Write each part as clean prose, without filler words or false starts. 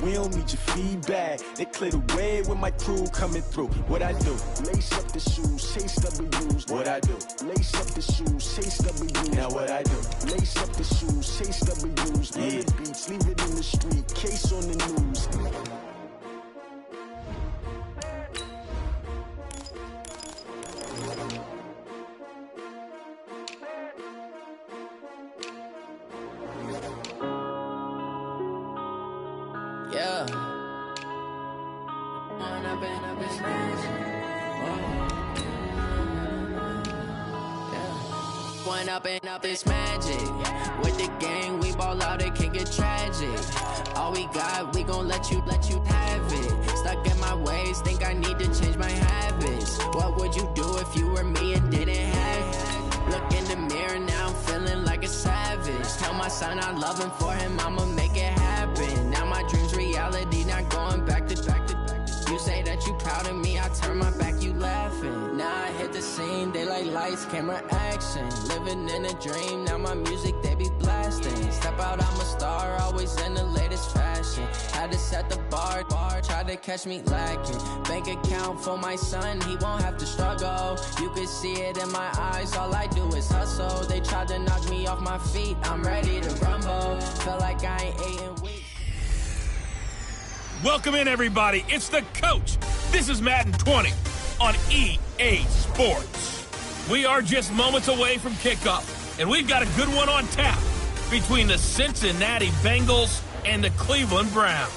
we don't need your feedback. They clear the way with my crew coming through. What I do? Lace up the shoes, chase W's. What I do? Lace up the shoes, chase W's. Now what I do? Lace up the shoes, chase W's. Yeah. The beats, leave it in the street, case on the news. Yeah. One up and up is magic. With the gang, we ball out, it can get tragic. All we got, we gon' let you have it. Stuck in my ways, think I need to change my habits. What would you do if you were me and didn't have it? Look in the mirror, now I'm feeling like a savage. Tell my son I love him, for him I'ma make it happen. Now my dream's reality, not going back to. You say that you proud of me, I turn my back, you laughing. Now I hit the scene, they like lights, camera, action. Living in a dream, now my music, they be blasting. Step out, I'm a star, always in the latest fashion. Had to set the bar, try to catch me lacking. Bank account for my son, he won't have to struggle. You can see it in my eyes, all I do is hustle. They tried to knock me off my feet, I'm ready to rumble. Feel like I ain't ate in weeks. Welcome in, everybody. It's the coach. This is Madden 20 on EA Sports. We are just moments away from kickoff, and we've got a good one on tap between the Cincinnati Bengals and the Cleveland Browns.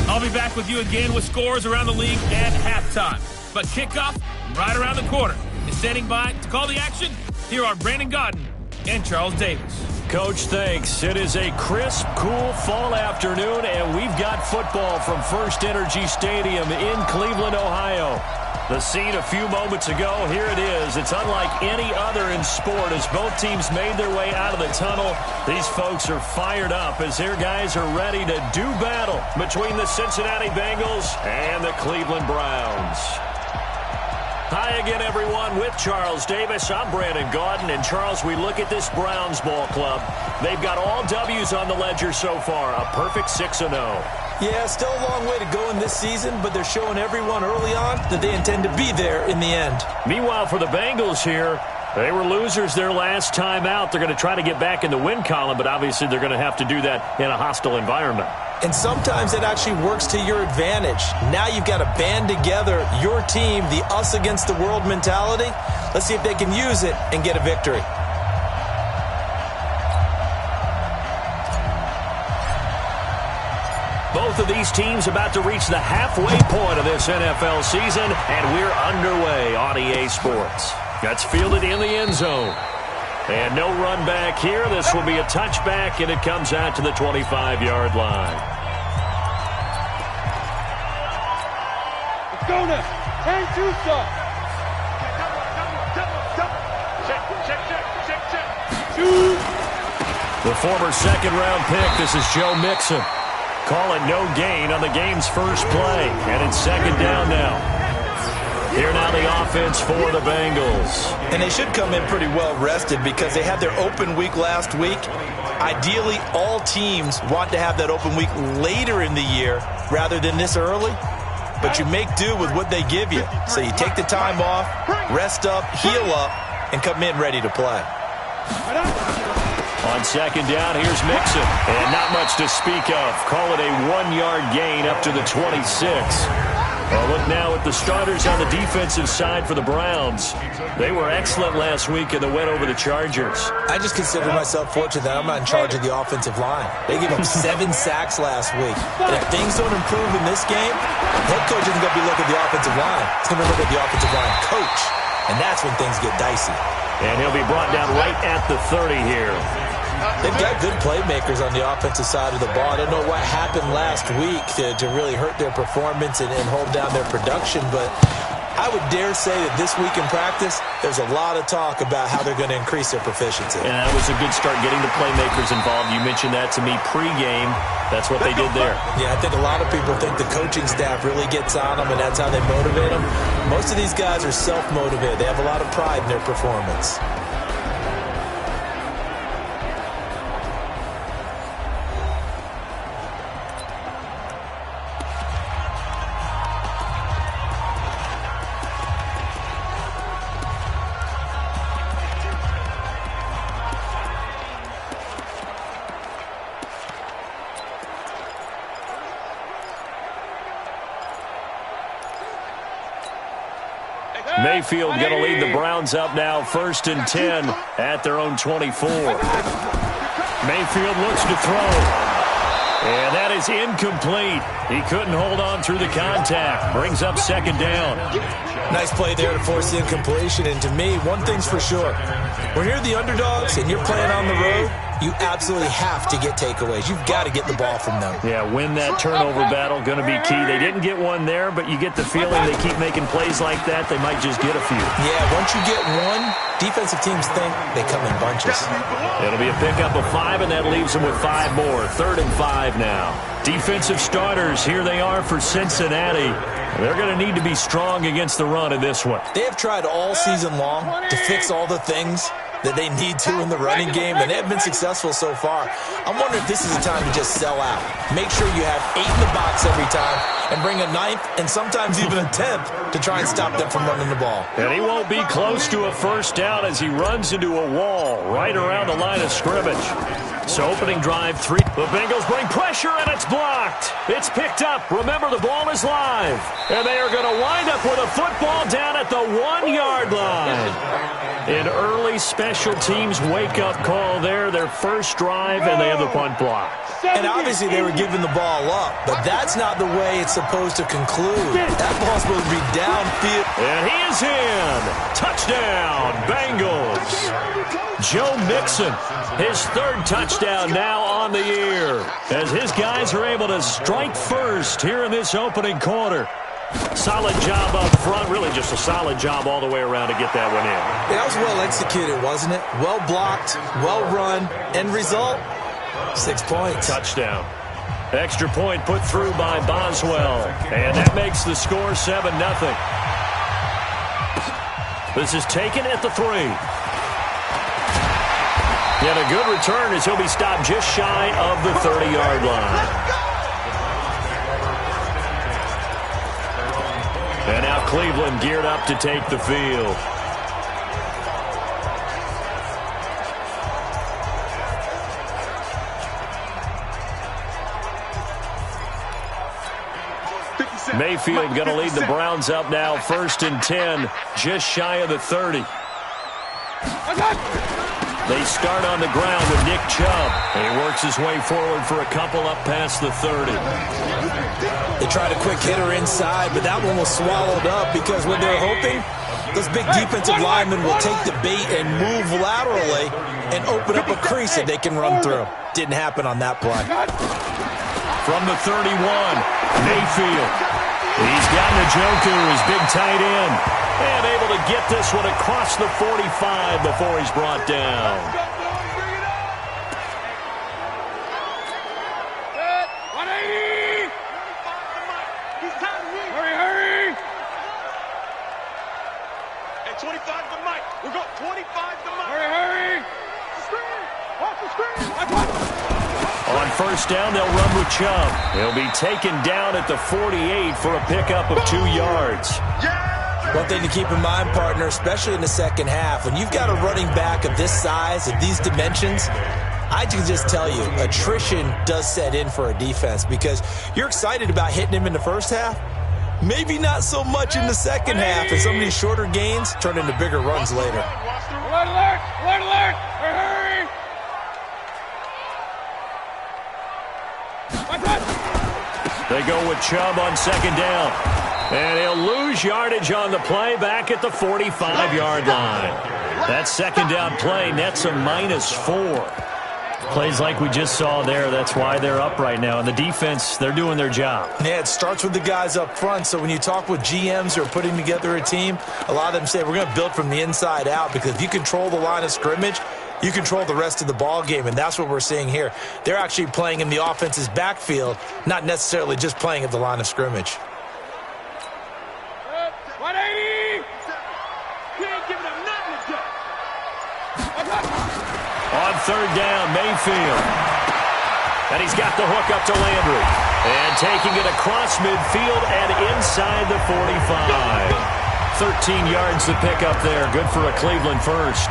I'll be back with you again with scores around the league at halftime. But kickoff right around the corner. And standing by to call the action, here are Brandon Godden and Charles Davis. Coach, thanks. It is a crisp, cool fall afternoon, and we've got football from First Energy Stadium in Cleveland, Ohio. The scene a few moments ago, here it is. It's unlike any other in sport as both teams made their way out of the tunnel. These folks are fired up as their guys are ready to do battle between the Cincinnati Bengals and the Cleveland Browns. Hi again, everyone. With Charles Davis, I'm Brandon Gaudin. And, Charles, we look at this Browns ball club. They've got all W's on the ledger so far, a perfect 6-0. Yeah, still a long way to go in this season, but they're showing everyone early on that they intend to be there in the end. Meanwhile, for the Bengals here, they were losers their last time out. They're going to try to get back in the win column, but obviously they're going to have to do that in a hostile environment. And sometimes it actually works to your advantage. Now you've got to band together your team, the us against the world mentality. Let's see if they can use it and get a victory. Both of these teams about to reach the halfway point of this NFL season, and we're underway on EA Sports. That's fielded in the end zone. And no run back here. This will be a touchback, and it comes out to the 25-yard line. Let's go now. And two-stop. Check. Shoot. The former second-round pick, this is Joe Mixon. Call it no gain on the game's first play. And it's second down now. Here now the offense for the Bengals. And they should come in pretty well rested because they had their open week last week. Ideally, all teams want to have that open week later in the year rather than this early. But you make do with what they give you. So you take the time off, rest up, heal up, and come in ready to play. On second down, here's Mixon. And not much to speak of. Call it a 1-yard gain up to the 26. Well, look now at the starters on the defensive side for the Browns. They were excellent last week in the win over the Chargers. I just consider myself fortunate that I'm not in charge of the offensive line. They gave up 7 sacks last week. And if things don't improve in this game, head coach isn't going to be looking at the offensive line. He's going to look at the offensive line coach. And that's when things get dicey. And he'll be brought down right at the 30 here. They've got good playmakers on the offensive side of the ball. I don't know what happened last week to really hurt their performance and hold down their production, but I would dare say that this week in practice, there's a lot of talk about how they're going to increase their proficiency. And that was a good start getting the playmakers involved. You mentioned that to me pregame. That's what they did there. Yeah, I think a lot of people think the coaching staff really gets on them, and that's how they motivate them. Most of these guys are self-motivated. They have a lot of pride in their performance. Mayfield going to lead the Browns up now, 1st and 10 at their own 24. Mayfield looks to throw. And that is incomplete. He couldn't hold on through the contact. Brings up 2nd down. Nice play there to force the incompletion. And to me, one thing's for sure. When you're the underdogs and you're playing on the road, you absolutely have to get takeaways. You've got to get the ball from them. Yeah, win that turnover battle, going to be key. They didn't get one there, but you get the feeling they keep making plays like that, they might just get a few. Yeah, once you get one, defensive teams think they come in bunches. It'll be a pickup of 5, and that leaves them with 5 more. 3rd and 5 now. Defensive starters, here they are for Cincinnati. They're going to need to be strong against the run in this one. They have tried all season long to fix all the things that they need to in the running game, and they have been successful so far. I'm wondering if this is a time to just sell out. Make sure you have 8 in the box every time and bring a 9th and sometimes even a 10th to try and stop them from running the ball. And he won't be close to a 1st down as he runs into a wall right around the line of scrimmage. So opening drive 3. The Bengals bring pressure, and it's blocked. It's picked up. Remember, the ball is live. And they are going to wind up with a football down at the 1-yard line. An early special teams wake-up call there, their first drive, and they have the punt block. And obviously they were giving the ball up, but that's not the way it's supposed to conclude. That ball's supposed to be downfield. And he is in. Touchdown, Bengals. Joe Mixon, his 3rd touchdown now on the year, as his guys are able to strike first here in this opening quarter. Solid job up front, really just a solid job all the way around to get that one in. That was well executed, wasn't it? Well blocked, well run. End result, 6 points. Touchdown. Extra point put through by Boswell. And that makes the score 7-0. This is taken at the 3. And a good return as he'll be stopped just shy of the 30-yard line. And now Cleveland geared up to take the field. Mayfield going to lead the Browns up now, 1st and 10, just shy of the 30. They start on the ground with Nick Chubb. And he works his way forward for a couple up past the 30. They tried a quick hitter inside, but that one was swallowed up because when they're hoping, those big defensive linemen will take the bait and move laterally and open up a crease that they can run through. Didn't happen on that play. From the 31, Mayfield. He's got Njoku, his big tight end. And able to get this one across the 45 before he's brought down. Hurry! Hey, 25 to Mike. We got 25 to Mike. Hurry! Screen! Watch the screen! On 1st down, they'll run with Chubb. He'll be taken down at the 48 for a pickup of 2 yards. One thing to keep in mind, partner, especially in the second half, when you've got a running back of this size, of these dimensions, I can just tell you, attrition does set in for a defense because you're excited about hitting him in the first half. Maybe not so much in the second half, and some of these shorter gains turn into bigger runs later. Alert, alert! Alert, alert! Hurry! They go with Chubb on 2nd down. And he'll lose yardage on the play back at the 45-yard line. That 2nd down play nets a -4. Plays like we just saw there, that's why they're up right now. And the defense, they're doing their job. Yeah, it starts with the guys up front. So when you talk with GMs who are putting together a team, a lot of them say we're going to build from the inside out because if you control the line of scrimmage, you control the rest of the ball game, and that's what we're seeing here. They're actually playing in the offense's backfield, not necessarily just playing at the line of scrimmage. 180! We ain't giving them nothing to do. On 3rd down, Mayfield. And he's got the hook up to Landry. And taking it across midfield and inside the 45. 13 yards to pick up there. Good for a Cleveland first.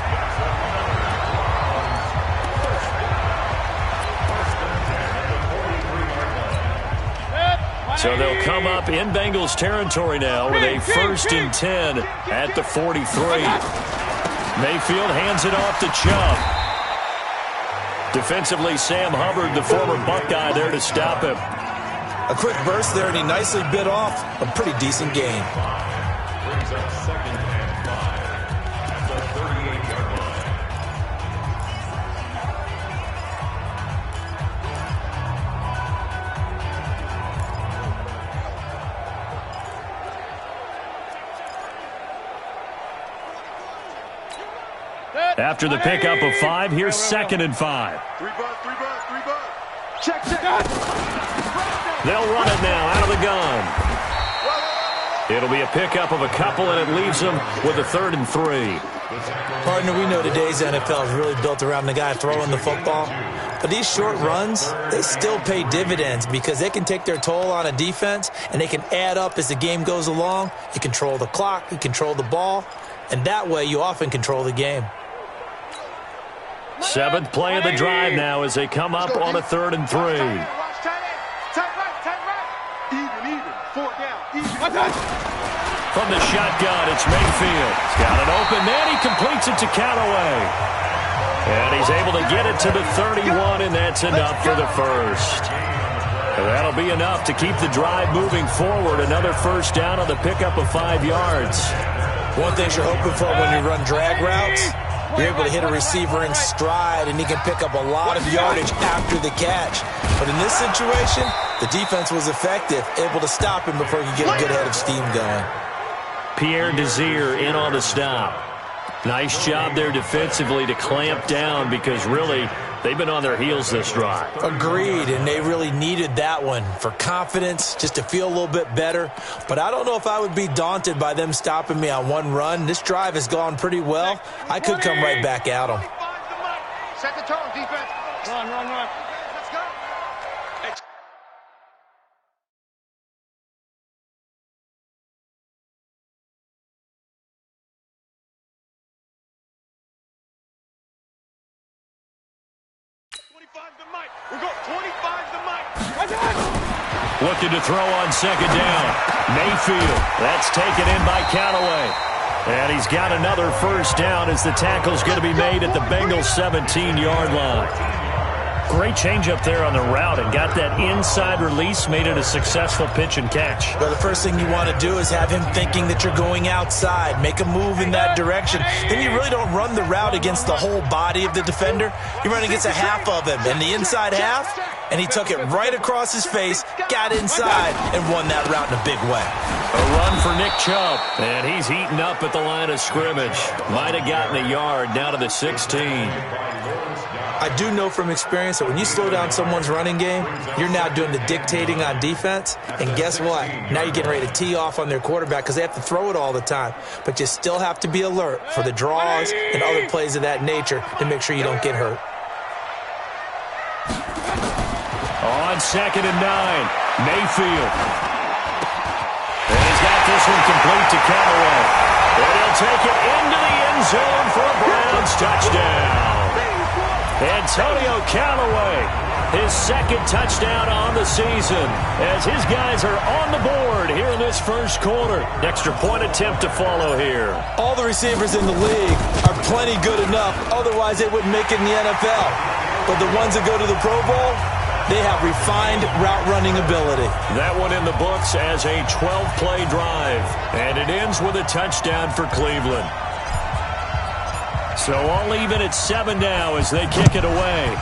So they'll come up in Bengals territory now with a 1st and 10 at the 43. Mayfield hands it off to Chubb. Defensively, Sam Hubbard, the former Buckeye, there to stop him. A quick burst there, and he nicely bit off a pretty decent gain. Brings up 2nd and 5 at the 38-yard line. After the pickup of 5, here's 2nd and 5. 3 bud, 3 bud, 3 bud. Check. They'll run it now out of the gun. It'll be a pickup of a couple, and it leaves them with a 3rd and 3. Partner, we know today's NFL is really built around the guy throwing the football. But these short runs, they still pay dividends because they can take their toll on a defense, and they can add up as the game goes along. You control the clock, you control the ball, and that way you often control the game. 7th play of the drive now as they come up on a 3rd and 3. Even. 4 down. From the shotgun, it's Mayfield. He's got it open, then he completes it to Callaway. And he's able to get it to the 31, and that's enough for the 1st. That'll be enough to keep the drive moving forward. Another 1st down on the pickup of 5 yards. One thing you're hoping for when you run drag routes, you're able to hit a receiver in stride, and he can pick up a lot of yardage after the catch. But in this situation, the defense was effective, able to stop him before he could get a good head of steam going. Pierre Desir in on the stop. Nice job there defensively to clamp down because really they've been on their heels this drive. Agreed, and they really needed that one for confidence, just to feel a little bit better. But I don't know if I would be daunted by them stopping me on one run. This drive has gone pretty well. I could come right back at them. Set the tone, defense. Run. Let's go. 25 to Mike. We're going 25 to Mike. Looking to throw on 2nd down. Mayfield. That's taken in by Callaway. And he's got another 1st down as the tackle's going to be made at the Bengals 17-yard line. Great change up there on the route and got that inside release, made it a successful pitch and catch. Well, the first thing you want to do is have him thinking that you're going outside, make a move in that direction. Then you really don't run the route against the whole body of the defender. You run against a half of him, and the inside half, and he took it right across his face, got inside, and won that route in a big way. A run for Nick Chubb, and he's heating up at the line of scrimmage. Might have gotten a yard down to the 16. I do know from experience that when you slow down someone's running game, you're now doing the dictating on defense. And guess what? Now you're getting ready to tee off on their quarterback because they have to throw it all the time. But you still have to be alert for the draws and other plays of that nature to make sure you don't get hurt. On 2nd and 9, Mayfield. And he's got this one complete to Callaway. And he'll take it into the end zone for a Browns touchdown. Antonio Callaway, his 2nd touchdown on the season as his guys are on the board here in this 1st quarter. Extra point attempt to follow here. All the receivers in the league are plenty good enough, otherwise they wouldn't make it in the NFL. But the ones that go to the Pro Bowl, they have refined route running ability. That one in the books as a 12-play drive, and it ends with a touchdown for Cleveland. So all even at 7 now as they kick it away.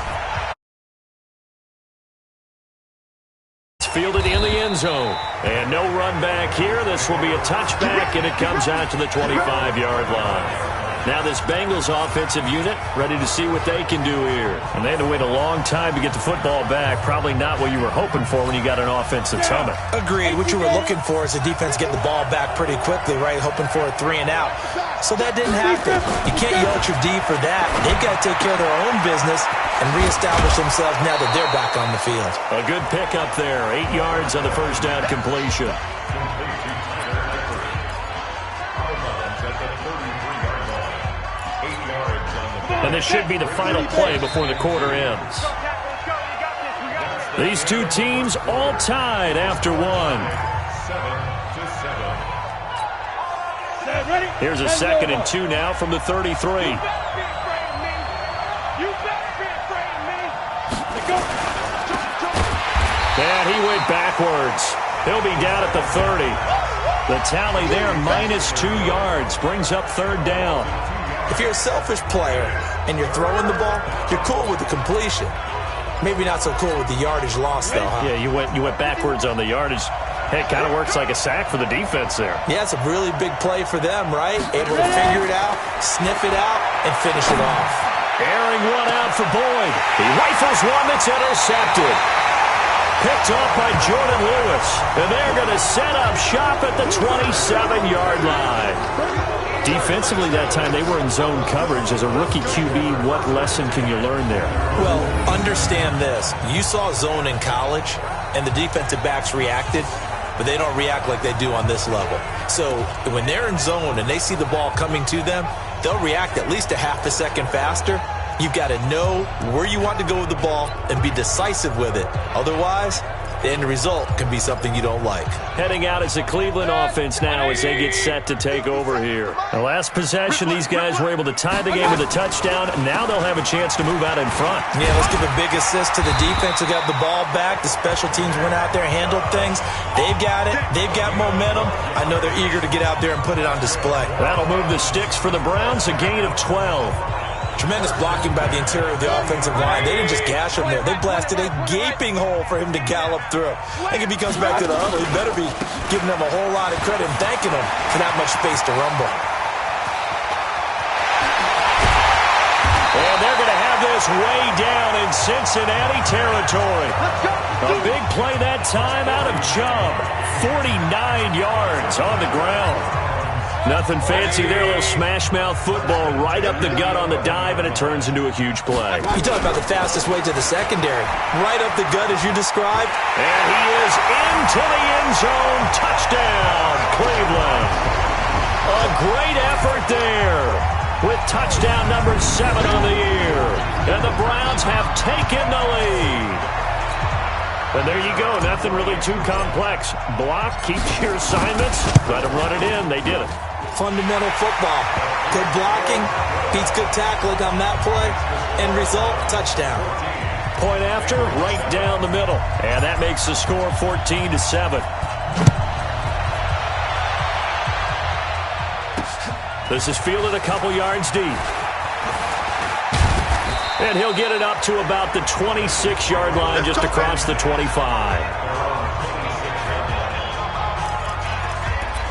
It's fielded in the end zone. And no run back here. This will be a touchback, and it comes out to the 25-yard line. Now this Bengals offensive unit ready to see what they can do here. And they had to wait a long time to get the football back. Probably not what you were hoping for when you got an offense that's humming. Agreed. What you were looking for is the defense getting the ball back pretty quickly, right? Hoping for a 3 and out. So that didn't happen. You can't yell at your D for that. They've got to take care of their own business and reestablish themselves now that they're back on the field. A good pickup there. 8 yards on the 1st down completion. And this should be the final play before the quarter ends. These two teams all tied after one. 7-7. Here's a 2nd and 2 now from the 33. And he went backwards. He'll be down at the 30. The tally there, -2 yards, brings up 3rd down. If you're a selfish player and you're throwing the ball, you're cool with the completion. Maybe not so cool with the yardage loss, though, huh? Yeah, you went backwards on the yardage. Hey, it kind of works like a sack for the defense there. Yeah, it's a really big play for them, right? Able to figure it out, sniff it out, and finish it off. Airing one out for Boyd. He rifles one that's intercepted. Picked off by Jordan Lewis. And they're going to set up shop at the 27-yard line. Defensively that time, they were in zone coverage. As a rookie QB, what lesson can you learn there? Well, understand this. You saw zone in college, and the defensive backs reacted, but they don't react like they do on this level. So when they're in zone and they see the ball coming to them, they'll react at least a half a second faster. You've got to know where you want to go with the ball and be decisive with it. Otherwise, the end result can be something you don't like. Heading out as the Cleveland offense now as they get set to take over here. The last possession, these guys were able to tie the game with a touchdown. Now they'll have a chance to move out in front. Yeah, let's give a big assist to the defense who got the ball back. The special teams went out there and handled things. They've got it. They've got momentum. I know they're eager to get out there and put it on display. That'll move the sticks for the Browns, a gain of 12. Tremendous blocking by the interior of the offensive line. They didn't just gash him there. They blasted a gaping hole for him to gallop through. I think if he comes back to the huddle, he better be giving them a whole lot of credit and thanking them for that much space to rumble. And they're going to have this way down in Cincinnati territory. A big play that time out of Chubb. 49 yards on the ground. Nothing fancy there, a little smash-mouth football right up the gut on the dive, and it turns into a huge play. You talk about the fastest way to the secondary. Right up the gut as you described. And he is into the end zone. Touchdown, Cleveland. A great effort there with touchdown number 7 on the year. And the Browns have taken the lead. And there you go. Nothing really too complex. Block, keep your assignments, let them run it in. They did it. Fundamental football. Good blocking, beats good tackling on that play. End result, touchdown. Point after, right down the middle. And that makes the score 14-7. This is fielded a couple yards deep. And he'll get it up to about the 26-yard line, just across the 25.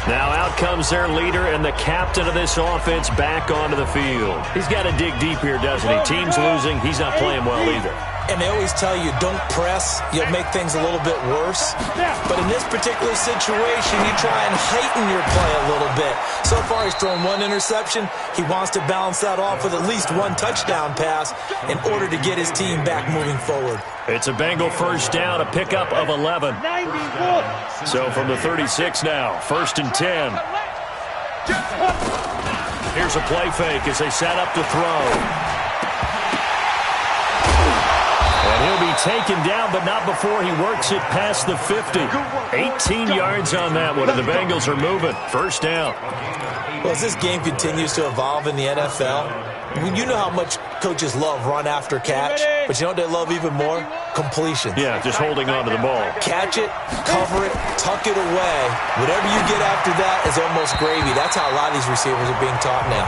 Now out comes their leader and the captain of this offense back onto the field. He's got to dig deep here, doesn't he? Team's losing. He's not playing well either. And they always tell you, don't press. You'll make things a little bit worse. But in this particular situation, you try and heighten your play a little bit. So far, he's thrown 1 interception. He wants to balance that off with at least 1 touchdown pass in order to get his team back moving forward. It's a Bengal first down, a pickup of 11. So from the 36 now, 1st and 10. Here's a play fake as they set up to throw. And he'll be taken down, but not before he works it past the 50. 18 yards on that one, and the Bengals are moving. First down. Well, as this game continues to evolve in the NFL, you know how much coaches love run after catch, but you know what they love even more? Completion. Yeah, just holding on to the ball. Catch it, cover it, tuck it away. Whatever you get after that is almost gravy. That's how a lot of these receivers are being taught now.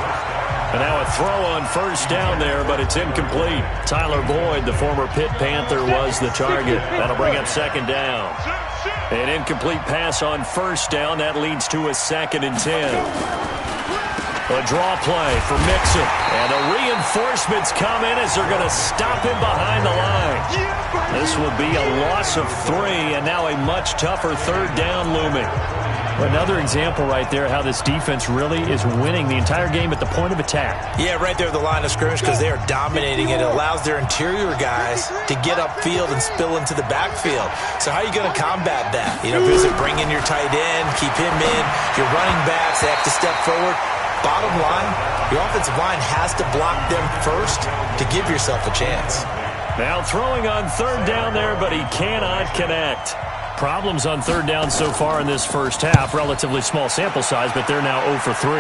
And now a throw on first down there, but it's incomplete. Tyler Boyd, the former Pitt Panther, was the target. That'll bring up 2nd down. An incomplete pass on first down. That leads to a 2nd and 10. A draw play for Mixon. And the reinforcements come in as they're going to stop him behind the line. This will be a loss of 3, and now a much tougher 3rd down looming. Another example right there how this defense really is winning the entire game at the point of attack. Yeah, right there at the line of scrimmage because they are dominating it. It allows their interior guys to get upfield and spill into the backfield. So how are you going to combat that? You know, if you bring in your tight end, keep him in, your running backs, they have to step forward. Bottom line, your offensive line has to block them first to give yourself a chance. Now throwing on third down there, but he cannot connect. Problems on third down so far in this first half. Relatively small sample size, but they're now 0 for 3.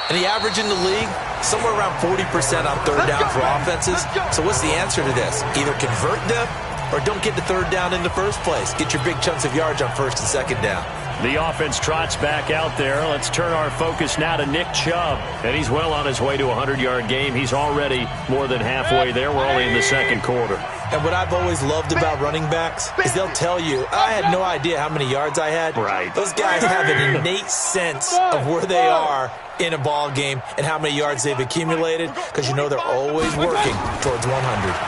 And the average in the league, somewhere around 40% on third down for offenses. So what's the answer to this? Either convert them or don't get to third down in the first place. Get your big chunks of yards on first and second down. The offense trots back out there. Let's turn our focus now to Nick Chubb. And he's well on his way to a 100-yard game. He's already more than halfway there. We're only in the second quarter. And what I've always loved about running backs is they'll tell you, I had no idea how many yards I had. Right. Those guys have an innate sense of where they are in a ball game and how many yards they've accumulated, because you know they're always working towards 100.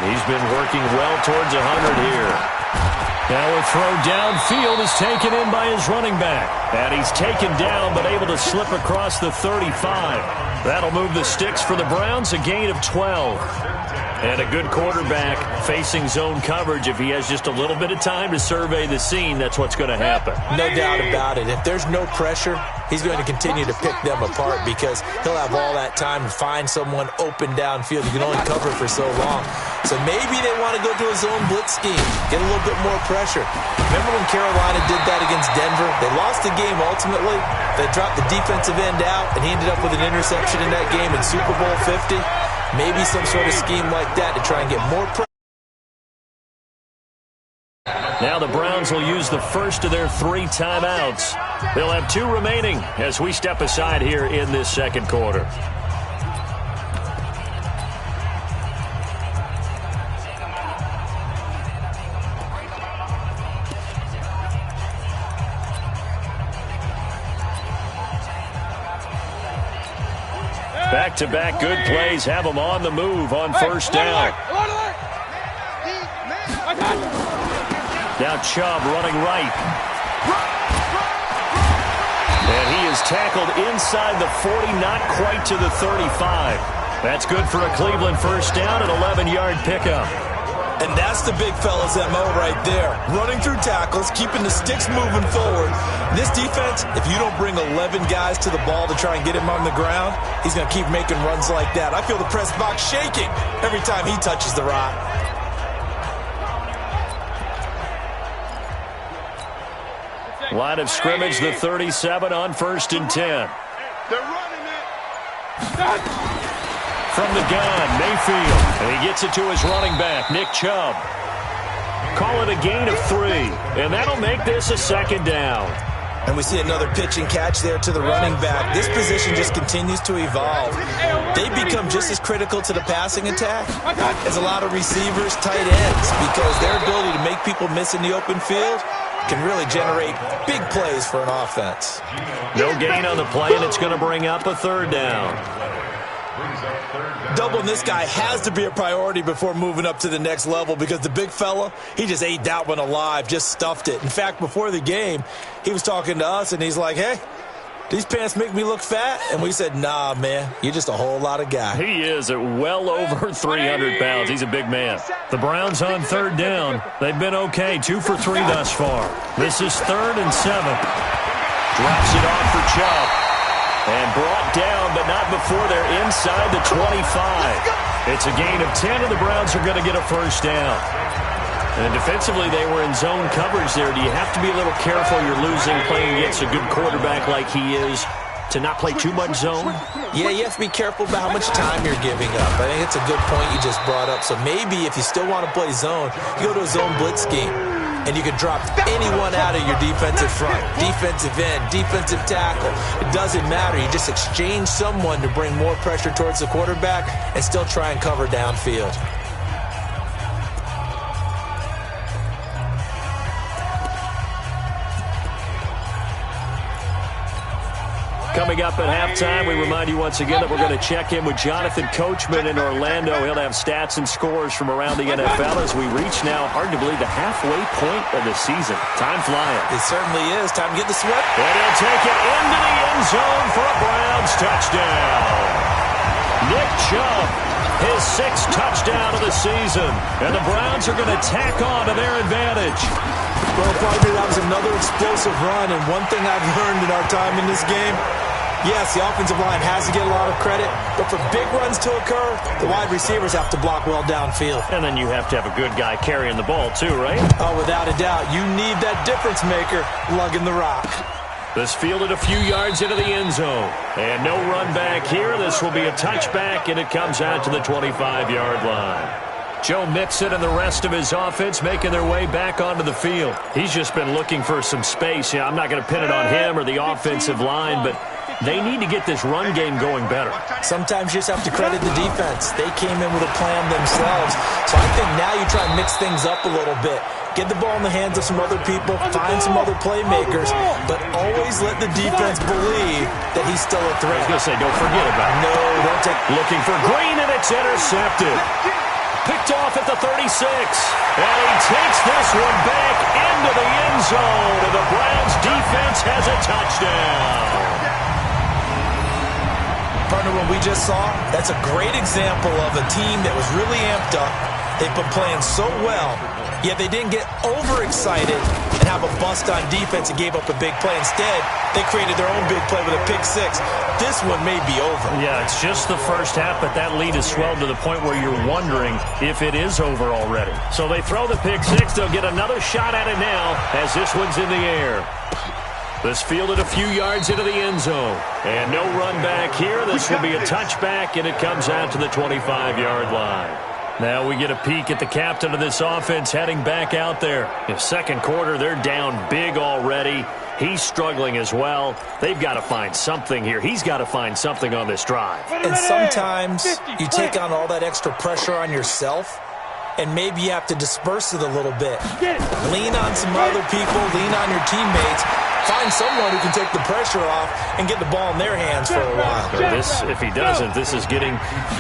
He's been working well towards 100 here. Now a throw downfield is taken in by his running back. And he's taken down but able to slip across the 35. That'll move the sticks for the Browns, a gain of 12. And a good quarterback facing zone coverage. If he has just a little bit of time to survey the scene, that's what's going to happen. No doubt about it. If there's no pressure, he's going to continue to pick them apart because he'll have all that time to find someone open downfield. You can only cover for so long. So maybe they want to go to a zone blitz scheme, get a little bit more pressure. Remember when Carolina did that against Denver? They lost the game ultimately. They dropped the defensive end out, and he ended up with an interception in that game in Super Bowl 50. Maybe some sort of scheme like that to try and get more pressure. Now the Browns will use the first of their 3 timeouts. They'll have 2 remaining as we step aside here in this second quarter. Back-to-back good plays have them on the move on first down. Now Chubb running right. And he is tackled inside the 40, not quite to the 35. That's good for a Cleveland first down, an 11-yard pickup. And that's the big fella's MO right there. Running through tackles, keeping the sticks moving forward. This defense, if you don't bring 11 guys to the ball to try and get him on the ground, he's going to keep making runs like that. I feel the press box shaking every time he touches the rock. Line of scrimmage, the 37 on first and 10. They're running it. From the gun, Mayfield. And he gets it to his running back, Nick Chubb. Call it a gain of 3. And that'll make this a second down. And we see another pitch and catch there to the running back. This position just continues to evolve. They become just as critical to the passing attack as a lot of receivers, tight ends, because their ability to make people miss in the open field can really generate big plays for an offense. No gain on the play, and it's going to bring up a third down. Doubling this guy has to be a priority before moving up to the next level, because the big fella, he just ate that one alive, just stuffed it. In fact, before the game, he was talking to us, and he's like, hey, these pants make me look fat? And we said, nah, man, you're just a whole lot of guy. He is at well over 300 pounds. He's a big man. The Browns on third down. They've been okay, 2 for 3 thus far. This is 3rd and 7. Drops it off for Chubb. And brought down, but not before they're inside the 25. It's a gain of 10, and the Browns are going to get a first down. And defensively, they were in zone coverage there. Do you have to be a little careful? You're losing playing against a good quarterback like he is to not play too much zone? Yeah, you have to be careful about how much time you're giving up. I think it's a good point you just brought up. So maybe if you still want to play zone, you go to a zone blitz scheme. And you can drop anyone out of your defensive front, defensive end, defensive tackle. It doesn't matter. You just exchange someone to bring more pressure towards the quarterback and still try and cover downfield. Coming up at halftime, we remind you once again that we're going to check in with Jonathan Coachman in Orlando. He'll have stats and scores from around the NFL as we reach now, hard to believe, the halfway point of the season. Time flying. It certainly is. Time to get the sweat. And he'll take it into the end zone for a Browns touchdown. Nick Chubb, his 6th touchdown of the season. And the Browns are going to tack on to their advantage. Well, partner, that was another explosive run. And one thing I've learned in our time in this game, Yes, the offensive line has to get a lot of credit, but for big runs to occur, the wide receivers have to block well downfield. And then you have to have a good guy carrying the ball too, right? Oh, without a doubt. You need that difference maker lugging the rock. This fielded a few yards into the end zone. And no run back here. This will be a touchback, and it comes out to the 25-yard line. Joe Mixon and the rest of his offense making their way back onto the field. He's just been looking for some space. I'm not going to pin it on him or the offensive line, but they need to get this run game going better. Sometimes you just have to credit the defense. They came in with a plan themselves. So I think now you try and mix things up a little bit. Get the ball in the hands of some other people, find some other playmakers, but always let the defense believe that he's still a threat. I was going to say, don't forget about it. No, don't take... Looking for Green, and it's intercepted. Picked off at the 36. And he takes this one back into the end zone. And the Browns defense has a touchdown. Partner, what we just saw, that's a great example of a team that was really amped up. They've been playing so well, yet they didn't get overexcited and have a bust on defense and gave up a big play. Instead, they created their own big play with a pick six. This one may be over. Yeah, it's just the first half, but that lead has swelled to the point where you're wondering if it is over already. So they throw the pick six. They'll get another shot at it now as this one's in the air. This fielded a few yards into the end zone. And no run back here. This will be a touchback, and it comes out to the 25-yard line. Now we get a peek at the captain of this offense heading back out there. In second quarter, they're down big already. He's struggling as well. They've got to find something here. He's got to find something on this drive. And sometimes you take on all that extra pressure on yourself, and maybe you have to disperse it a little bit. Lean on some other people, lean on your teammates. Find someone who can take the pressure off and get the ball in their hands for a while. This, if he doesn't, this is getting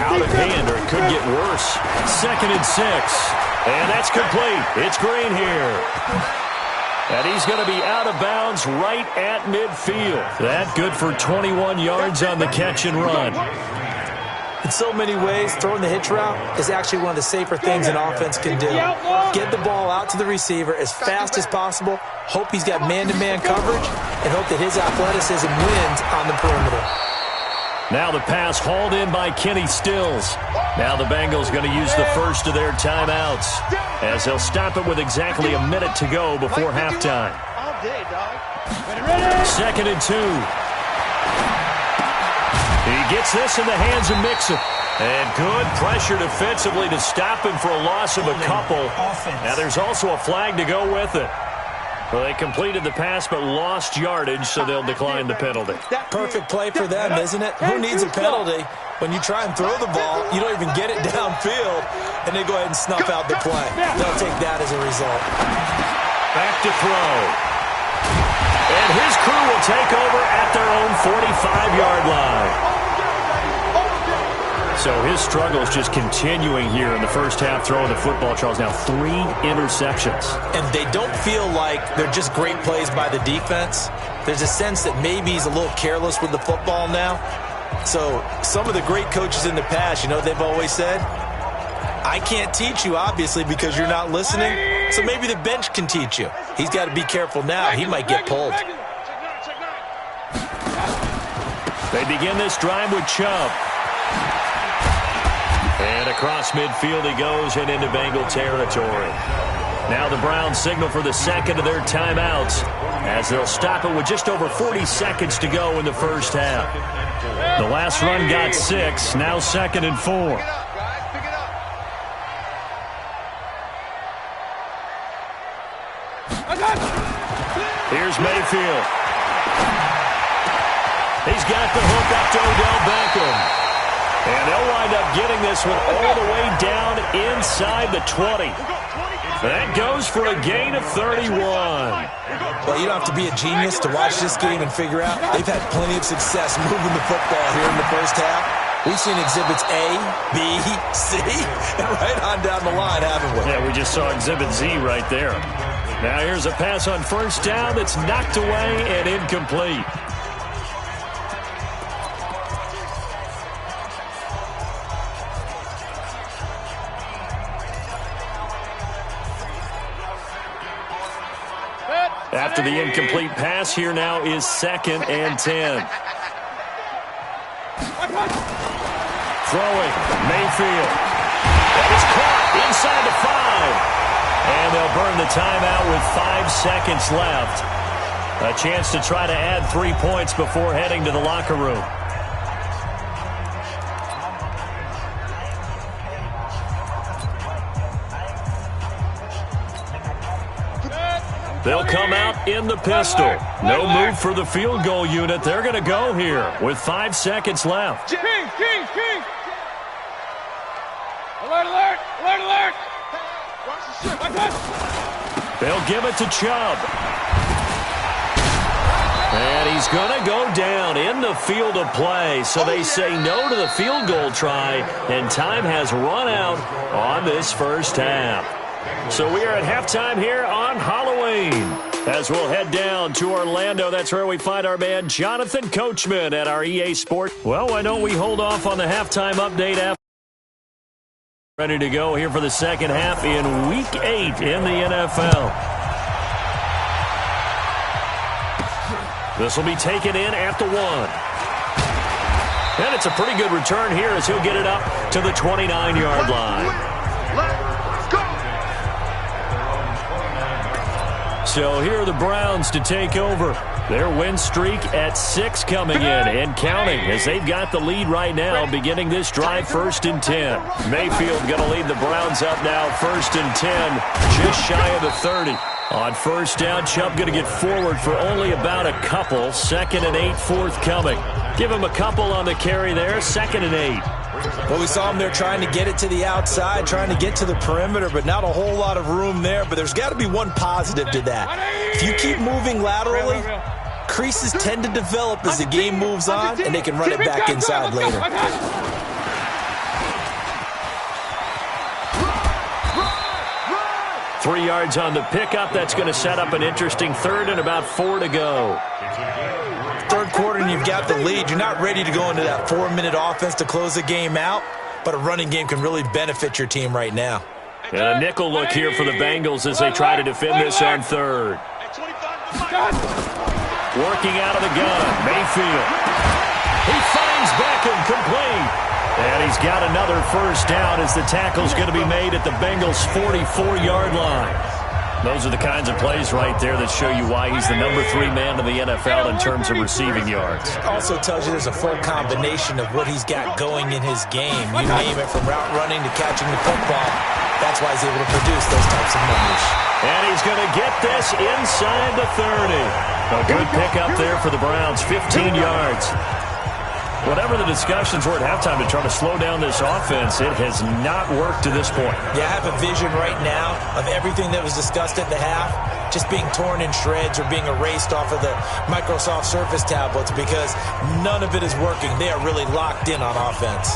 out of hand, or it could get worse. 2nd and 6. And that's complete. It's Green here. And he's going to be out of bounds right at midfield. That good for 21 yards on the catch and run. In so many ways, throwing the hitch route is actually one of the safer things an offense can do. Get the ball out to the receiver as fast as possible, hope he's got man-to-man coverage, and hope that his athleticism wins on the perimeter. Now the pass hauled in by Kenny Stills. Now the Bengals going to use the first of their timeouts as they'll stop it with exactly a minute to go before halftime. 2nd and 2. He gets this in the hands of Mixon. And good pressure defensively to stop him for a loss of a couple. Now there's also a flag to go with it. Well, they completed the pass but lost yardage, so they'll decline the penalty. Perfect play for them, isn't it? Who needs a penalty? When you try and throw the ball, you don't even get it downfield, and they go ahead and snuff out the play. They'll take that as a result. Back to throw. And his crew will take over at their own 45-yard line. So his struggles just continuing here in the first half throwing the football, Charles. Now 3 interceptions. And they don't feel like they're just great plays by the defense. There's a sense that maybe he's a little careless with the football now. So some of the great coaches in the past, they've always said, I can't teach you, obviously, because you're not listening. So maybe the bench can teach you. He's got to be careful now. He might get pulled. They begin this drive with Chubb. And across midfield he goes and into Bengal territory. Now the Browns signal for the second of their timeouts as they'll stop it with just over 40 seconds to go in the first half. The last run got 6, now 2nd and 4. Here's Mayfield. He's got the hook up to Odell Beckham. And they'll wind up getting this one all the way down inside the 20. That goes for a gain of 31. Well, you don't have to be a genius to watch this game and figure out they've had plenty of success moving the football here in the first half. We've seen exhibits A, B, C, and right on down the line, haven't we? Yeah, we just saw exhibit Z right there. Now here's a pass on first down that's knocked away and incomplete. After the incomplete pass, here now is 2nd and 10. Throwing, Mayfield. That is caught inside the 5. And they'll burn the timeout with 5 seconds left. A chance to try to add 3 points before heading to the locker room. They'll come out in the pistol. No move for the field goal unit. They're going to go here with 5 seconds left. King. Alert. They'll give it to Chubb. And he's going to go down in the field of play. So they say no to the field goal try, and time has run out on this first half. So we are at halftime here on Halloween. As we'll head down to Orlando, that's where we find our man Jonathan Coachman at our EA Sports. Well, why don't we hold off on the halftime update after? Ready to go here for the second half in Week 8 in the NFL. This will be taken in at the 1. And it's a pretty good return here as he'll get it up to the 29-yard line. So here are the Browns to take over. Their win streak at 6 coming in and counting as they've got the lead right now beginning this drive 1st and 10. Mayfield going to lead the Browns up now 1st and 10 just shy of the 30. On first down, Chubb going to get forward for only about a couple. 2nd and 8 forthcoming. Give him a couple on the carry there. 2nd and 8. Well, we saw him there trying to get it to the outside, trying to get to the perimeter, but not a whole lot of room there. But there's got to be one positive to that. If you keep moving laterally, creases tend to develop as the game moves on, and they can run it back inside later. Three yards on the pickup. That's going to set up an interesting 3rd and about 4 to go. Third quarter and you've got the lead. You're not ready to go into that 4-minute offense to close the game out, but a running game can really benefit your team right now. And a nickel look here for the Bengals as they try to defend this on 3rd. Working out of the gun, Mayfield. He finds Beckham complete. And he's got another first down as the tackle's going to be made at the Bengals' 44-yard line. Those are the kinds of plays right there that show you why he's the number 3 man in the NFL in terms of receiving yards. Also tells you there's a full combination of what he's got going in his game. You name it, from route running to catching the football. That's why he's able to produce those types of numbers. And he's going to get this inside the 30. A good pickup there for the Browns, 15 yards. Whatever the discussions were at halftime to try to slow down this offense, it has not worked to this point. Yeah, I have a vision right now of everything that was discussed at the half just being torn in shreds or being erased off of the Microsoft Surface tablets because none of it is working. They are really locked in on offense.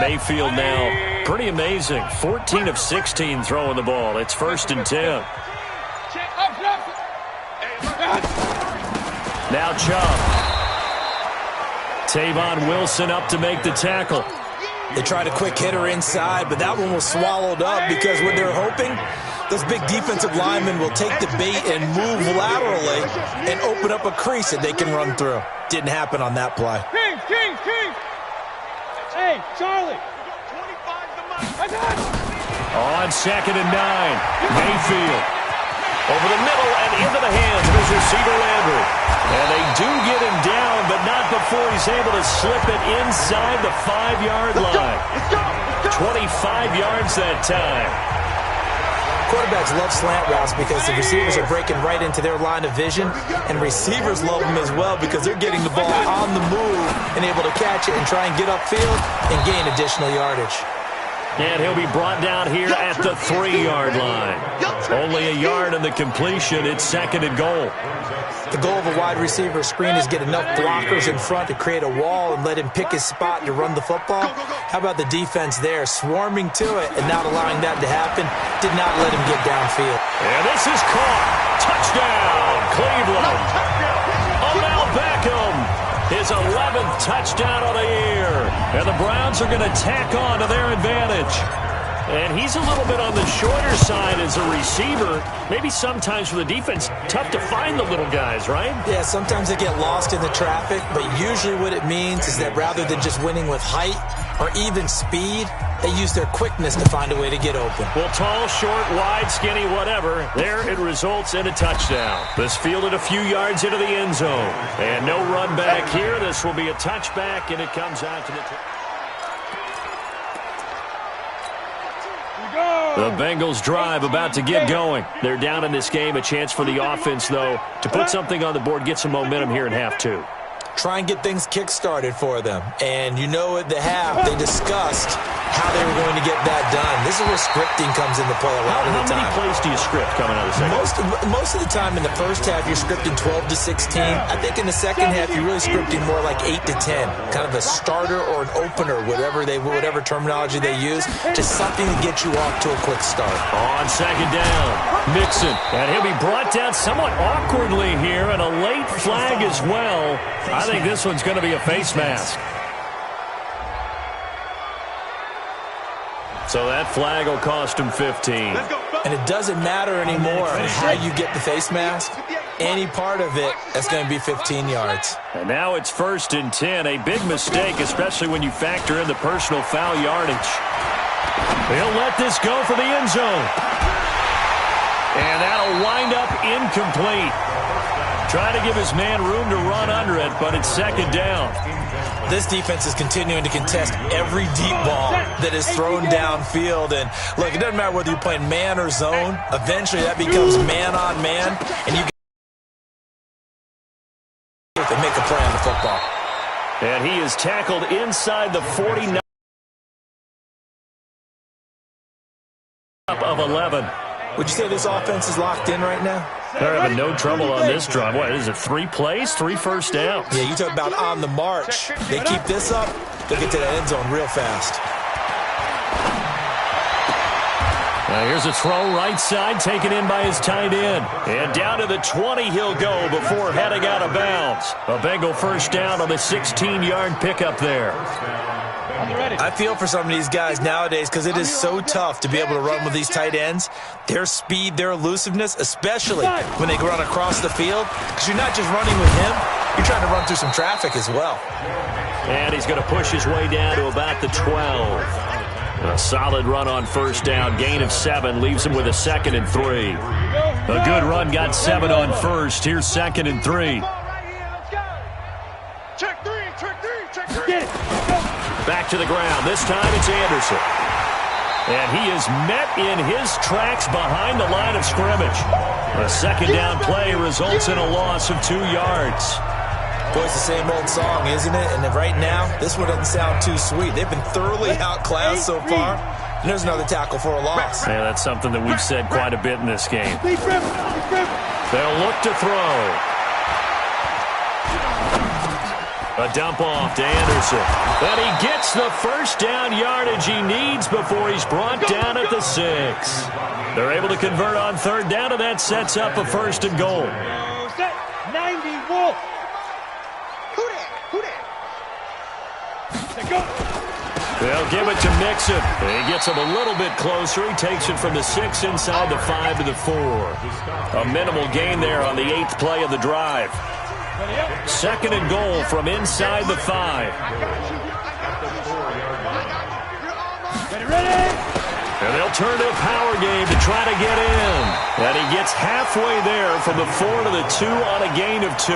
Mayfield now, pretty amazing. 14 of 16 throwing the ball. It's 1st and 10. Now Chubb. Tavon Wilson up to make the tackle. They tried a quick hitter inside, but that one was swallowed up because what they're hoping, those big defensive linemen will take the bait and move laterally and open up a crease that they can run through. Didn't happen on that play. King. Hey, Charlie. On 2nd and 9, Mayfield. Over the middle and into the hands of his receiver Landry. And they do get him down, but not before he's able to slip it inside the 5-yard line. 25 yards that time. Quarterbacks love slant routes because the receivers are breaking right into their line of vision, and receivers love them as well because they're getting the ball on the move and able to catch it and try and get upfield and gain additional yardage. And he'll be brought down here at the 3-yard line. Only a yard in the completion. It's 2nd and goal. The goal of a wide receiver screen is get enough blockers in front to create a wall and let him pick his spot to run the football. How about the defense there, swarming to it and not allowing that to happen? Did not let him get downfield. And this is caught. Touchdown, Cleveland. Odell Beckham, his 11th touchdown of the year. And the Browns are going to tack on to their advantage. And he's a little bit on the shorter side as a receiver. Maybe sometimes for the defense, tough to find the little guys, right? Yeah, sometimes they get lost in the traffic, but usually what it means is that rather than just winning with height or even speed, they use their quickness to find a way to get open. Well, tall, short, wide, skinny, whatever. There it results in a touchdown. This fielded a few yards into the end zone. And no run back here. This will be a touchback, and it comes out to the... The Bengals drive about to get going. They're down in this game. A chance for the offense, though, to put something on the board, get some momentum here in half two. Try and get things kick-started for them. And you know at the half, they discussed how they were going to get that done. This is where scripting comes into play a lot of the time. How many plays do you script coming out of the second? Most of the time in the first half, you're scripting 12 to 16. I think in the second half, you're really scripting more like 8 to 10. Kind of a starter or an opener, whatever terminology they use. Just something to get you off to a quick start. On second down, Mixon. And he'll be brought down somewhat awkwardly here, and a late flag as well. I think this one's going to be a face mask. So that flag will cost him 15. And it doesn't matter anymore how you get the face mask. Any part of it, that's going to be 15 yards. And now it's 1st and 10. A big mistake, especially when you factor in the personal foul yardage. He'll let this go for the end zone. And that'll wind up incomplete. Trying to give his man room to run under it, but it's second down. This defense is continuing to contest every deep ball that is thrown downfield. And, look, it doesn't matter whether you're playing man or zone. Eventually, that becomes man-on-man, and you can make a play on the football. And he is tackled inside the 49 of 11. Would you say this offense is locked in right now? They're having no trouble on this drive. What is it, 3 plays, 3 first downs? Yeah, you talk about on the march. They keep this up, they'll get to the end zone real fast. Now here's a throw right side, taken in by his tight end. And down to the 20 he'll go before heading out of bounds. A Bengal first down on the 16-yard pickup there. I feel for some of these guys nowadays because it is so tough to be able to run with these tight ends. Their speed, their elusiveness, especially when they run across the field. Because you're not just running with him, you're trying to run through some traffic as well. And he's going to push his way down to about the 12. A solid run on first down. Gain of 7 leaves him with a 2nd and 3. A good run got 7 on first. Here's 2nd and 3. Check three, check three. Back to the ground. This time it's Anderson. And he is met in his tracks behind the line of scrimmage. A second down play results in a loss of 2 yards. Boy, it's the same old song, isn't it? And right now, this one doesn't sound too sweet. They've been thoroughly outclassed so far. And there's another tackle for a loss. Yeah, that's something that we've said quite a bit in this game. They'll look to throw. A dump off to Anderson. And he gets the first down yardage he needs before he's brought down at the 6. They're able to convert on third down, and that sets up a 1st and goal. Set 90 Wolf. Who that? Go. They'll give it to Mixon. He gets him a little bit closer. He takes it from the 6 inside the 5 to the 4. A minimal gain there on the 8th play of the drive. 2nd and goal from inside the 5. Ready? And they'll turn to a power game to try to get in. And he gets halfway there from the 4 to the 2 on a gain of 2.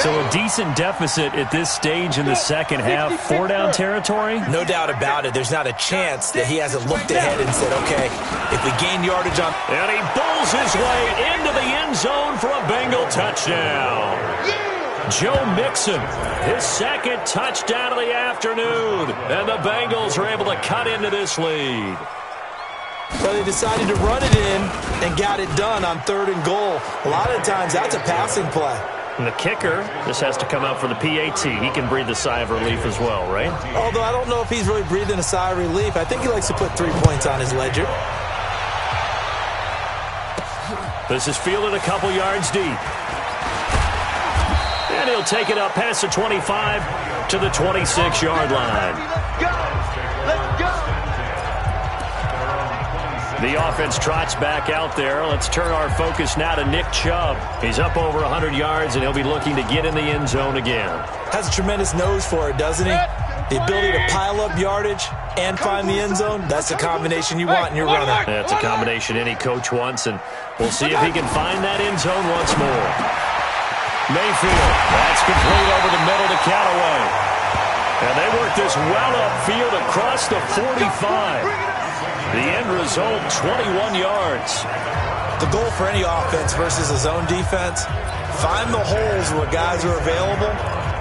So a decent deficit at this stage in the second half. 4-down territory? No doubt about it. There's not a chance that he hasn't looked ahead and said, okay, if we gain yardage on... And he bowls his way into the end zone for a Bengal touchdown. Joe Mixon, his 2nd touchdown of the afternoon. And the Bengals are able to cut into this lead. So they decided to run it in and got it done on 3rd and goal. A lot of times that's a passing play. And the kicker, this has to come out for the PAT. He can breathe a sigh of relief as well, right? Although I don't know if he's really breathing a sigh of relief. I think he likes to put 3 points on his ledger. This is fielded a couple yards deep. And he'll take it up past the 25 to the 26-yard line. The offense trots back out there. Let's turn our focus now to Nick Chubb. He's up over 100 yards, and he'll be looking to get in the end zone again. Has a tremendous nose for it, doesn't he? The ability to pile up yardage and find the end zone, that's the combination you want in your runner. That's a combination any coach wants, and we'll see if he can find that end zone once more. Mayfield, that's complete over the middle to Callaway. And they work this well upfield across the 45. The end result, 21 yards. The goal for any offense versus a zone defense, find the holes where guys are available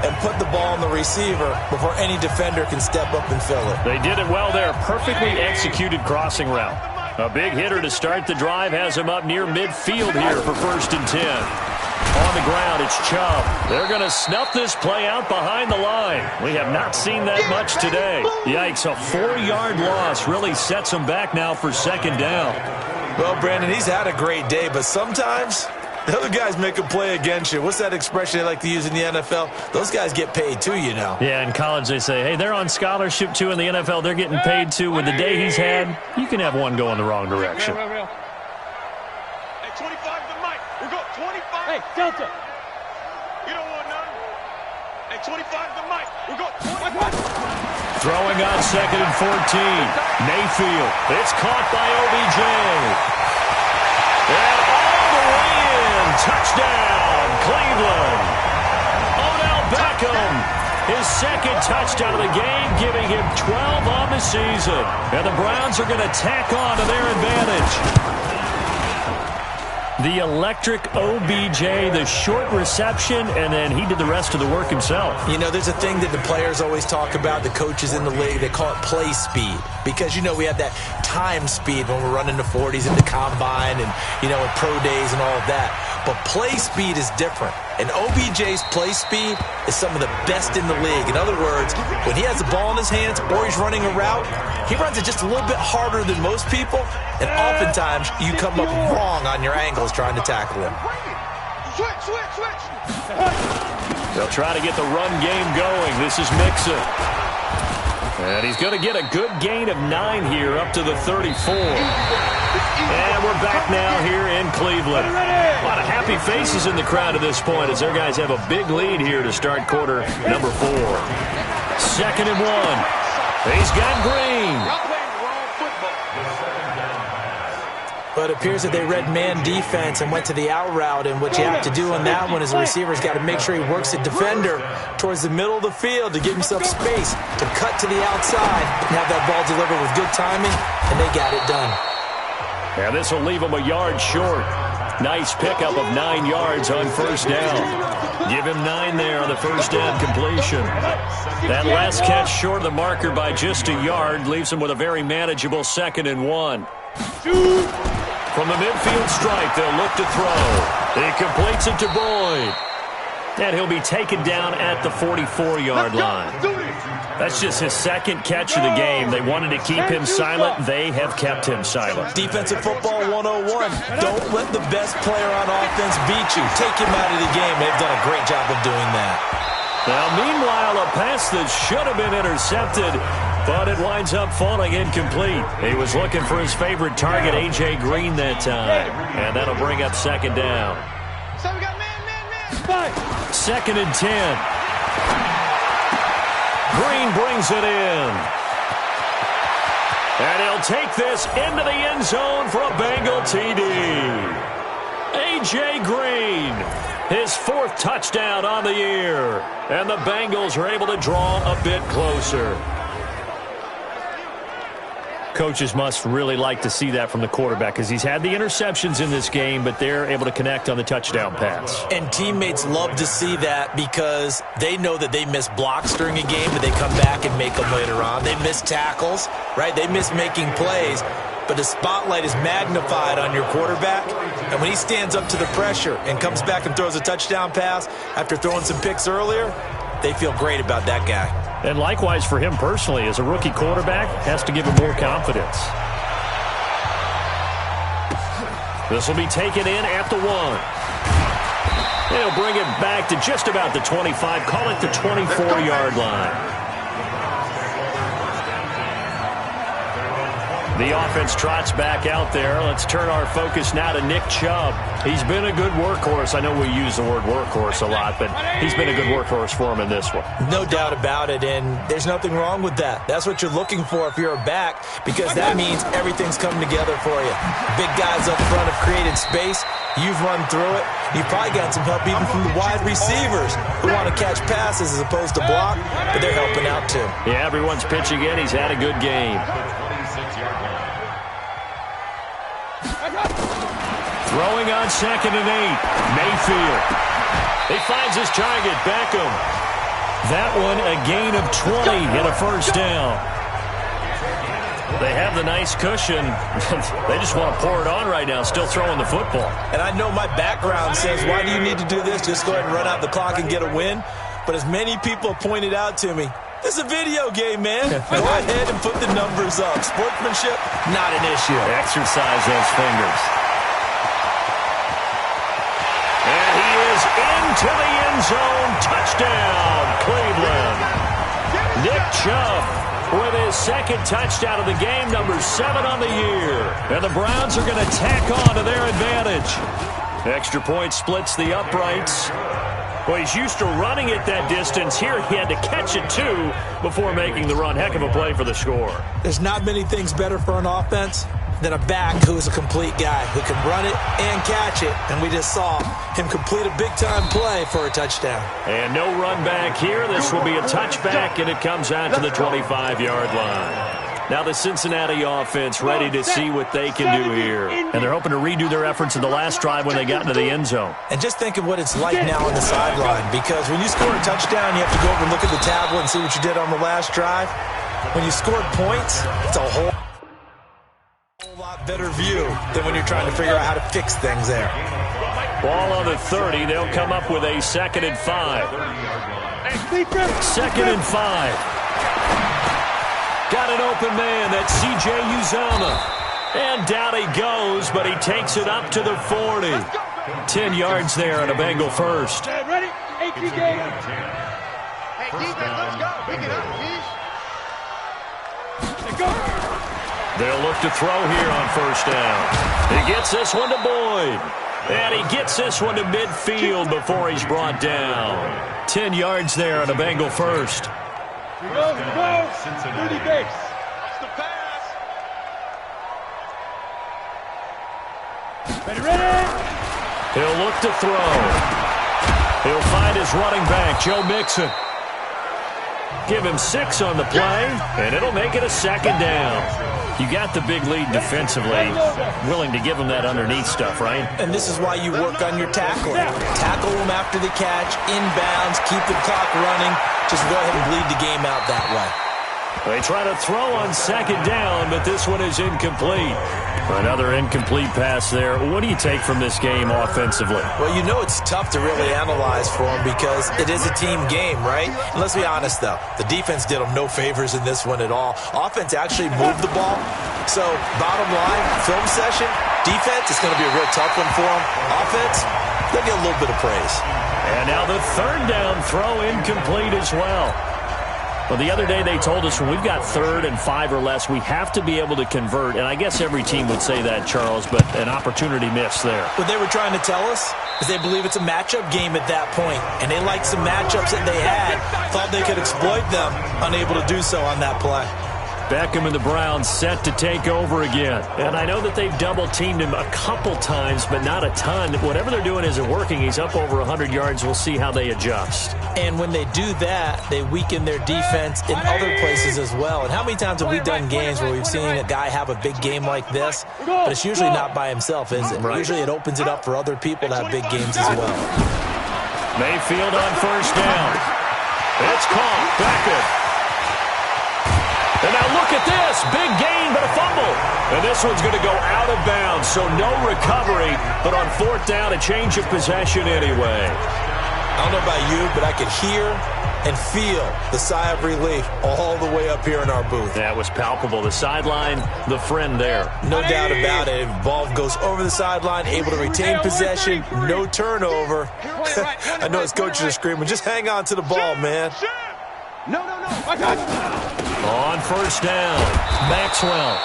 and put the ball on the receiver before any defender can step up and fill it. They did it well there. Perfectly executed crossing route. A big hitter to start the drive has him up near midfield here for 1st and 10. On the ground, it's Chubb. They're going to snuff this play out behind the line. We have not seen that much today. Yikes, a 4-yard loss really sets him back now for 2nd down. Well, Brandon, he's had a great day, but sometimes the other guys make a play against you. What's that expression they like to use in the NFL? Those guys get paid too, you know. Yeah, in college they say, hey, they're on scholarship too. In the NFL, they're getting paid too. With the day he's had, you can have one go in the wrong direction. Hey, 25 to Mike. We got 25. Hey, Delta. You don't want none. Hey, 25 to Mike. We got 25. Throwing on 2nd and 14. Mayfield. It's caught by OBJ. And all the way in. Touchdown, Cleveland. Odell Beckham. His 2nd touchdown of the game, giving him 12 on the season. And the Browns are going to tack on to their advantage. The electric OBJ, the short reception, and then he did the rest of the work himself. You know, there's a thing that the players always talk about, the coaches in the league, they call it play speed. Because, you know, we have that time speed when we're running the 40s in the combine and, you know, in pro days and all of that. But play speed is different. And OBJ's play speed is some of the best in the league. In other words, when he has the ball in his hands or he's running a route, he runs it just a little bit harder than most people. And oftentimes, you come up wrong on your angles trying to tackle him. Switch. They'll try to get the run game going. This is Mixon. And he's going to get a good gain of 9 here up to the 34. And we're back now here in Cleveland. A lot of happy faces in the crowd at this point as their guys have a big lead here to start quarter number 4. 2nd and 1. He's got Green. But it appears that they read man defense and went to the out route. And what you have to do on that one is the receiver's got to make sure he works the defender towards the middle of the field to give himself space to cut to the outside and have that ball delivered with good timing, and they got it done. And this will leave him a yard short. Nice pickup of 9 yards on 1st down. Give him 9 there on the 1st down completion. That last catch short of the marker by just a yard leaves him with a very manageable 2nd and 1. From the midfield stripe, they'll look to throw. He completes it to Boyd. And he'll be taken down at the 44-yard line. That's just his 2nd catch of the game. They wanted to keep him silent. They have kept him silent. Defensive football 101. Don't let the best player on offense beat you. Take him out of the game. They've done a great job of doing that. Now, meanwhile, a pass that should have been intercepted, but it winds up falling incomplete. He was looking for his favorite target, A.J. Green, that time. And that'll bring up 2nd down. So we got man. 2nd and 10. Green brings it in. And he'll take this into the end zone for a Bengal TD. A.J. Green, his 4th touchdown on the year. And the Bengals are able to draw a bit closer. Coaches must really like to see that from the quarterback because he's had the interceptions in this game, but they're able to connect on the touchdown pass. And teammates love to see that because they know that they miss blocks during a game, but they come back and make them later on. They miss tackles, right? They miss making plays, but the spotlight is magnified on your quarterback. And when he stands up to the pressure and comes back and throws a touchdown pass after throwing some picks earlier, they feel great about that guy. And likewise for him personally, as a rookie quarterback, has to give him more confidence. This will be taken in at the 1. They'll bring it back to just about the 25, call it the 24-yard line. The offense trots back out there. Let's turn our focus now to Nick Chubb. He's been a good workhorse. I know we use the word workhorse a lot, but he's been a good workhorse for him in this one. No doubt about it, and there's nothing wrong with that. That's what you're looking for if you're a back, because that means everything's coming together for you. Big guys up front have created space. You've run through it. You've probably got some help even from the wide receivers who want to catch passes as opposed to block, but they're helping out too. Yeah, everyone's pitching in. He's had a good game. Throwing on 2nd and 8. Mayfield. He finds his target, Beckham. That one a gain of 20 and a first down. They have the nice cushion. They just want to pour it on right now, still throwing the football. And I know my background says, why do you need to do this? Just go ahead and run out the clock and get a win. But as many people pointed out to me, this is a video game, man. Go ahead and put the numbers up. Sportsmanship, not an issue. Exercise those fingers. And he is into the end zone. Touchdown, Cleveland. Nick Chubb with his 2nd touchdown of the game, number 7 on the year. And the Browns are going to tack on to their advantage. Extra point splits the uprights. Well, he's used to running it that distance. Here he had to catch it, too, before making the run. Heck of a play for the score. There's not many things better for an offense than a back who is a complete guy who can run it and catch it. And we just saw him complete a big-time play for a touchdown. And no run back here. This will be a touchback, and it comes out to the 25-yard line. Now the Cincinnati offense ready to see what they can do here. And they're hoping to redo their efforts in the last drive when they got into the end zone. And just think of what it's like now on the sideline, because when you score a touchdown, you have to go over and look at the tablet and see what you did on the last drive. When you scored points, it's a whole lot better view than when you're trying to figure out how to fix things there. Ball on the 30. They'll come up with a 2nd and 5. 2nd and 5. Got an open man. That's C.J. Uzomah. And down he goes, but he takes it up to the 40. 10 yards there on a Bengal first. Ready? Hey, defense, let's go. Pick it up, please. They'll look to throw here on first down. He gets this one to Boyd. And he gets this one to midfield before he's brought down. 10 yards there on a Bengal first. Here we go. Rudy base. That's the pass. Ready? He'll look to throw. He'll find his running back, Joe Mixon. Give him 6 on the play, and it'll make it a 2nd down. You got the big lead defensively, willing to give him that underneath stuff, right? And this is why you work on your tackling. Tackle them after the catch, inbounds, keep the clock running. Just go ahead and bleed the game out that way. They try to throw on 2nd down, but this one is incomplete. Another incomplete pass there. What do you take from this game offensively? Well, you know it's tough to really analyze for them because it is a team game, right? And let's be honest, though. The defense did them no favors in this one at all. Offense actually moved the ball. So, bottom line, film session, defense, it's going to be a real tough one for them. Offense, they'll get a little bit of praise. And now the 3rd down throw incomplete as well. Well, the other day they told us when we've got 3rd and 5 or less, we have to be able to convert. And I guess every team would say that, Charles, but an opportunity missed there. What they were trying to tell us is they believe it's a matchup game at that point. And they liked some matchups that they had, thought they could exploit them, unable to do so on that play. Beckham and the Browns set to take over again. And I know that they've double-teamed him a couple times, but not a ton. Whatever they're doing isn't working. He's up over 100 yards. We'll see how they adjust. And when they do that, they weaken their defense in other places as well. And how many times have we done games where we've seen a guy have a big game like this, but it's usually not by himself, is it? Right. Usually it opens it up for other people to have big games as well. Mayfield on first down. It's caught. Beckham. And now look at this. Big gain, but a fumble. And this one's going to go out of bounds, so no recovery. But on 4th down, a change of possession anyway. I don't know about you, but I could hear and feel the sigh of relief all the way up here in our booth. That was palpable. The sideline, the friend there. No doubt about it. If the ball goes over the sideline, able to retain possession, no turnover. I know his coaches are screaming, just hang on to the ball, man. No. I got you. On first down, Maxwell.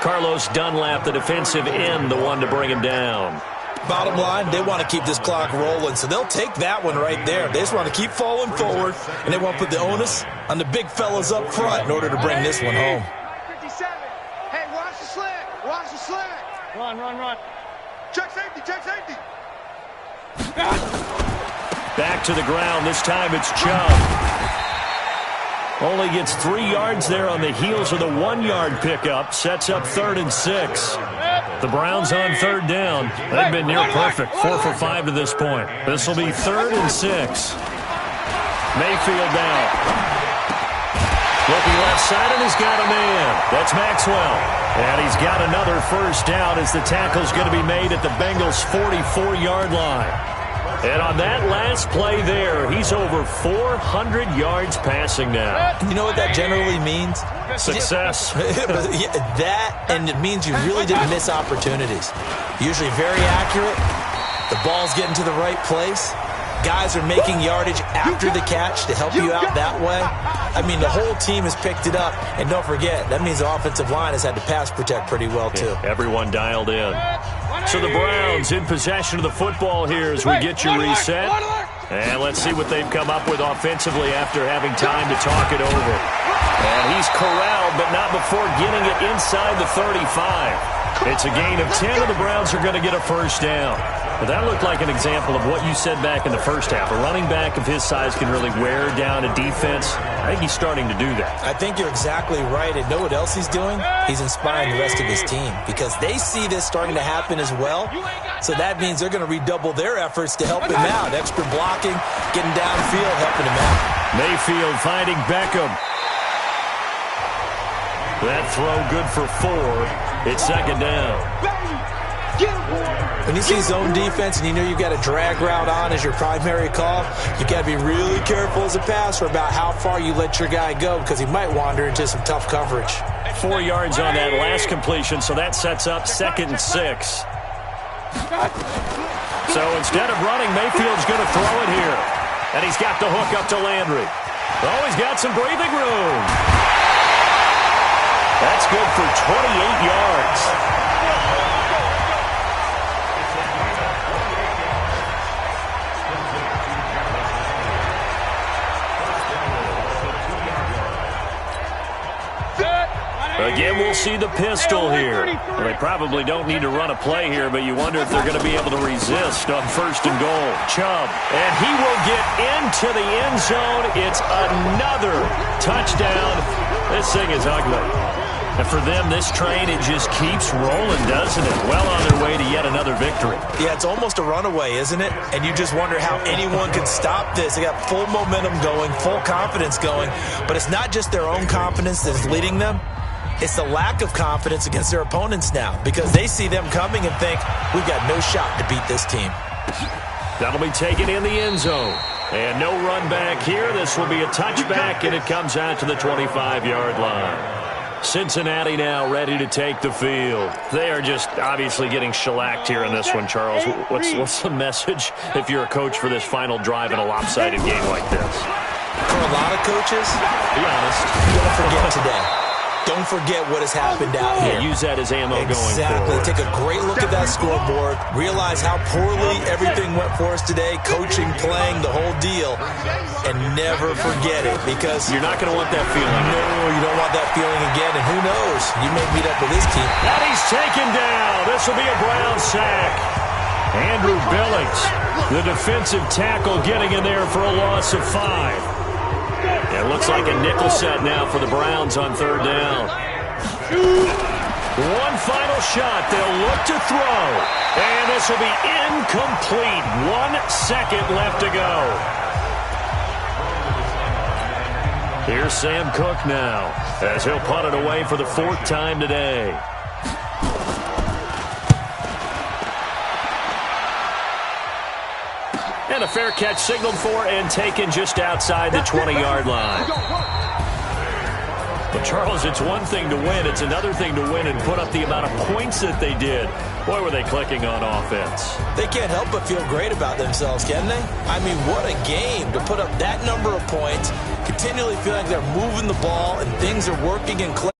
Carlos Dunlap, the defensive end, the one to bring him down. Bottom line, they want to keep this clock rolling, so they'll take that one right there. They just want to keep falling forward, and they want to put the onus on the big fellas up front in order to bring this one home. 57. Hey, watch the slant. Watch the slant. Run. Check safety. Back to the ground. This time it's Chubb. Only gets 3 yards there on the heels of the 1-yard pickup. Sets up 3rd and 6. The Browns on 3rd down. They've been near perfect. 4 for 5 to this point. This will be 3rd and 6. Mayfield now. Looking left side, and he's got a man. That's Maxwell. And he's got another first down as the tackle's going to be made at the Bengals' 44-yard line. And on that last play there, he's over 400 yards passing now. You know what that generally means? Success. That, and it means you really didn't miss opportunities. Usually very accurate. The ball's getting to the right place. Guys are making yardage after the catch to help you out that way. I mean, the whole team has picked it up. And don't forget, that means the offensive line has had to pass protect pretty well, too. Yeah, everyone dialed in. So the Browns in possession of the football here as we get you reset. And let's see what they've come up with offensively after having time to talk it over. And he's corralled, but not before getting it inside the 35. It's a gain of 10, and the Browns are going to get a first down. But that looked like an example of what you said back in the first half. A running back of his size can really wear down a defense. I think he's starting to do that. I think you're exactly right. And know what else he's doing? He's inspiring the rest of his team because they see this starting to happen as well. So that means they're going to redouble their efforts to help him out. Extra blocking, getting downfield, helping him out. Mayfield finding Beckham. That throw good for 4. It's 2nd down. When you see zone defense and you know you've got a drag route on as your primary call, you've got to be really careful as a passer about how far you let your guy go because he might wander into some tough coverage. 4 yards on that last completion, so that sets up 2nd and 6. So instead of running, Mayfield's going to throw it here. And he's got the hook up to Landry. Oh, he's got some breathing room. That's good for 28 yards. Again, we'll see the pistol here. Well, they probably don't need to run a play here, but you wonder if they're going to be able to resist on 1st and goal. Chubb, and he will get into the end zone. It's another touchdown. This thing is ugly. And for them, this train, it just keeps rolling, doesn't it? Well on their way to yet another victory. Yeah, it's almost a runaway, isn't it? And you just wonder how anyone can stop this. They got full momentum going, full confidence going. But it's not just their own confidence that's leading them. It's the lack of confidence against their opponents now because they see them coming and think, we've got no shot to beat this team. That'll be taken in the end zone. And no run back here. This will be a touchback, and it comes out to the 25-yard line. Cincinnati now ready to take the field. They are just obviously getting shellacked here in this one, Charles. What's the message if you're a coach for this final drive in a lopsided game like this? For a lot of coaches, be honest, don't forget today. Don't forget what has happened out here. Use that as ammo going forward. Exactly. Take a great look at that scoreboard. Realize how poorly everything went for us today. Coaching, playing, the whole deal. And never forget it because you're not going to want that feeling. No, you don't want that feeling again. And who knows? You may meet up with this team. And he's taken down. This will be a Brown sack. Andrew Billings, the defensive tackle, getting in there for a loss of 5. It looks like a nickel set now for the Browns on 3rd down. One final shot. They'll look to throw. And this will be incomplete. 1 second left to go. Here's Sam Cook now as he'll punt it away for the 4th time today. And a fair catch signaled for and taken just outside the 20-yard line. But, Charles, it's one thing to win. It's another thing to win and put up the amount of points that they did. Boy, were they clicking on offense. They can't help but feel great about themselves, can they? I mean, what a game to put up that number of points, continually feel like they're moving the ball and things are working and clicking.